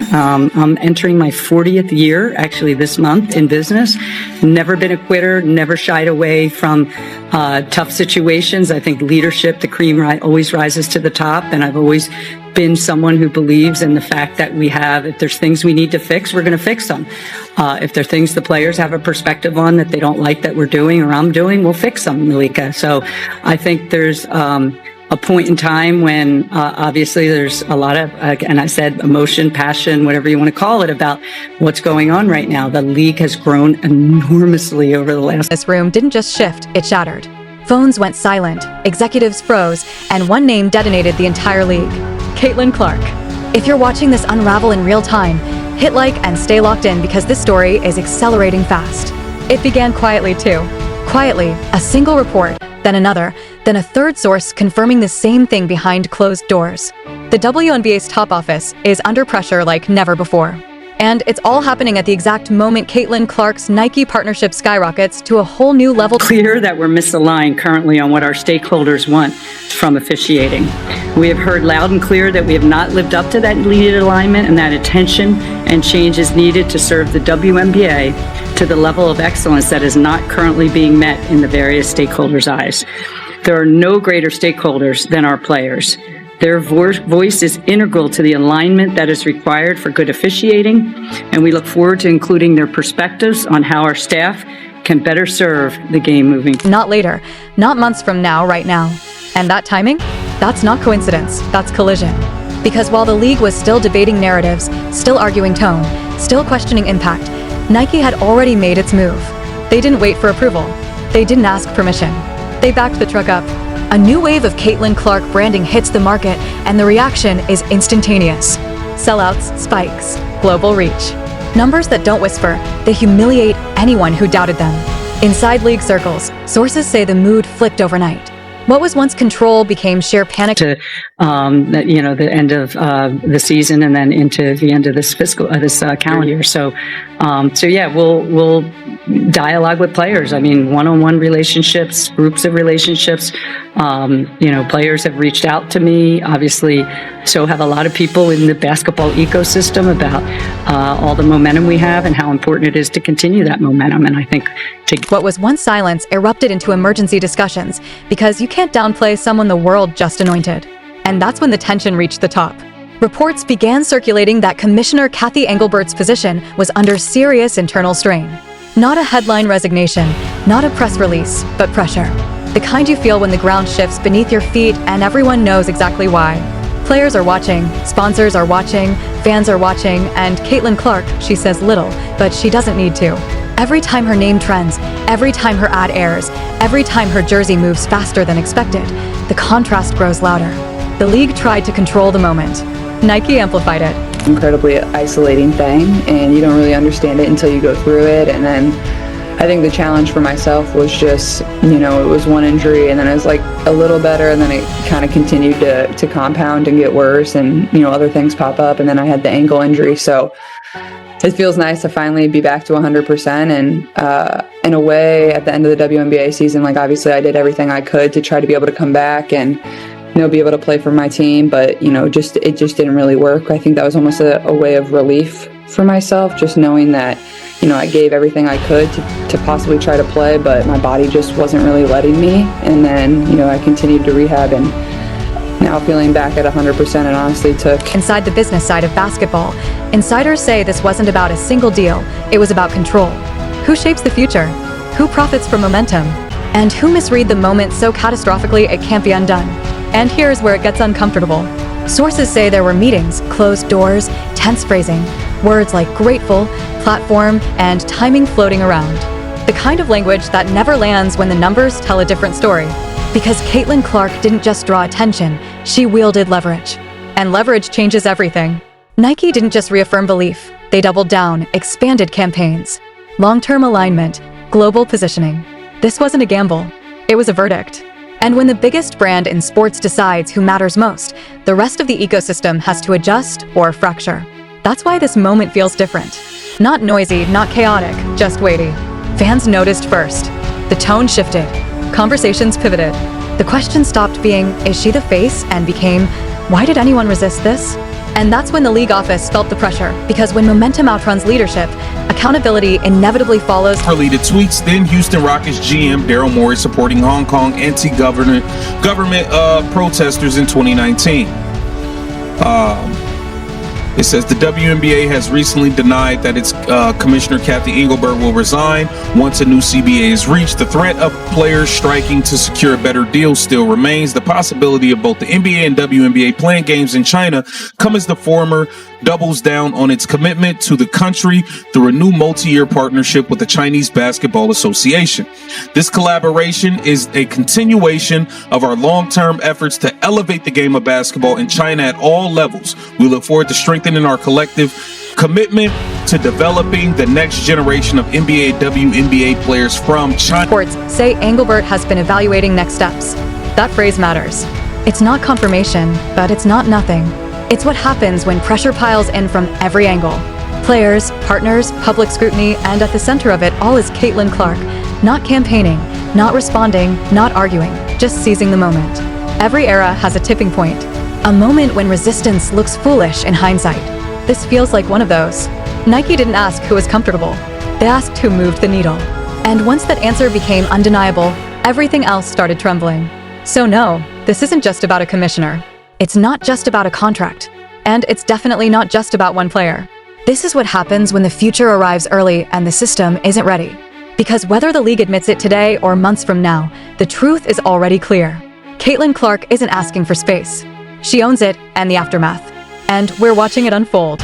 I'm entering my 40th year, actually, this month in business. Never been a quitter, never shied away from tough situations. I think leadership, the cream always rises to the top, and I've always been someone who believes in the fact that if there's things we need to fix, we're going to fix them. If there are things the players have a perspective on that they don't like that we're doing or I'm doing, we'll fix them, Malika. So I think there's a point in time when obviously there's a lot of, and I said emotion, passion, whatever you want to call it, about what's going on right now. The league has grown enormously over the last. This room didn't just shift, it shattered. Phones went silent, executives froze, and one name detonated the entire league: Caitlin Clark. If you're watching this unravel in real time, hit like and stay locked in, because this story is accelerating fast. It began quietly too. Quietly, a single report, then another, then a third source confirming the same thing behind closed doors. The WNBA's top office is under pressure like never before. And it's all happening at the exact moment Caitlin Clark's Nike partnership skyrockets to a whole new level. Clear that we're misaligned currently on what our stakeholders want from officiating. We have heard loud and clear that we have not lived up to that needed alignment, and that attention and change is needed to serve the WNBA to the level of excellence that is not currently being met in the various stakeholders' eyes. There are no greater stakeholders than our players. Their voice is integral to the alignment that is required for good officiating, and we look forward to including their perspectives on how our staff can better serve the game moving forward. Not later, not months from now, right now. And that timing? That's not coincidence, that's collision. Because while the league was still debating narratives, still arguing tone, still questioning impact, Nike had already made its move. They didn't wait for approval. They didn't ask permission. They backed the truck up. A new wave of Caitlin Clark branding hits the market, and the reaction is instantaneous. Sellouts, spikes, global reach. Numbers that don't whisper, they humiliate anyone who doubted them. Inside league circles, sources say the mood flipped overnight. What was once control became sheer panic. To the end of the season, and then into the end of this calendar year. So yeah, we'll dialogue with players. I mean, one-on-one relationships, groups of relationships. Players have reached out to me. Obviously, so have a lot of people in the basketball ecosystem about all the momentum we have and how important it is to continue that momentum. And I think what was once silence erupted into emergency discussions, because you can't downplay someone the world just anointed. And that's when the tension reached the top. Reports began circulating that Commissioner Cathy Engelbert's position was under serious internal strain. Not a headline resignation, not a press release, but pressure. The kind you feel when the ground shifts beneath your feet and everyone knows exactly why. Players are watching, sponsors are watching, fans are watching, and Caitlin Clark, she says little, but she doesn't need to. Every time her name trends, every time her ad airs, every time her jersey moves faster than expected, the contrast grows louder. The league tried to control the moment. Nike amplified it. Incredibly isolating thing, and you don't really understand it until you go through it. And then I think the challenge for myself was just, it was one injury, and then it was like a little better, and then it kind of continued to compound and get worse, and other things pop up, and then I had the ankle injury. So it feels nice to finally be back to 100%. And in a way, at the end of the WNBA season, obviously I did everything I could to try to be able to come back and be able to play for my team, but it just didn't really work. I think that was almost a way of relief for myself, just knowing that I gave everything I could to possibly try to play, but my body just wasn't really letting me. And then I continued to rehab, and now feeling back at 100%, it honestly took. Inside the business side of basketball, insiders say this wasn't about a single deal, it was about control. Who shapes the future? Who profits from momentum? And who misread the moment so catastrophically it can't be undone? And here's where it gets uncomfortable. Sources say there were meetings, closed doors, tense phrasing, words like grateful, platform, and timing floating around. The kind of language that never lands when the numbers tell a different story. Because Caitlin Clark didn't just draw attention, she wielded leverage. And leverage changes everything. Nike didn't just reaffirm belief, they doubled down, expanded campaigns. Long-term alignment, global positioning. This wasn't a gamble, it was a verdict. And when the biggest brand in sports decides who matters most, the rest of the ecosystem has to adjust or fracture. That's why this moment feels different. Not noisy, not chaotic, just weighty. Fans noticed first. The tone shifted. Conversations pivoted. The question stopped being, is she the face, and became, why did anyone resist this? And that's when the league office felt the pressure, because when momentum outruns leadership, accountability inevitably follows. Related tweets, then Houston Rockets GM Daryl Morey supporting Hong Kong anti-government protesters in 2019. It says the WNBA has recently denied that its commissioner Kathy Engelbert will resign once a new CBA is reached. The threat of players striking to secure a better deal still remains. The possibility of both the NBA and WNBA playing games in China come as the former doubles down on its commitment to the country through a new multi-year partnership with the Chinese Basketball Association. This collaboration is a continuation of our long-term efforts to elevate the game of basketball in China at all levels. We look forward to strengthening our collective commitment to developing the next generation of NBA, WNBA players from China. Reports say Engelbert has been evaluating next steps. That phrase matters. It's not confirmation, but it's not nothing. It's what happens when pressure piles in from every angle. Players, partners, public scrutiny, and at the center of it all is Caitlin Clark. Not campaigning, not responding, not arguing, just seizing the moment. Every era has a tipping point. A moment when resistance looks foolish in hindsight. This feels like one of those. Nike didn't ask who was comfortable. They asked who moved the needle. And once that answer became undeniable, everything else started trembling. So no, this isn't just about a commissioner. It's not just about a contract. And it's definitely not just about one player. This is what happens when the future arrives early and the system isn't ready. Because whether the league admits it today or months from now, the truth is already clear. Caitlin Clark isn't asking for space. She owns it and the aftermath. And we're watching it unfold.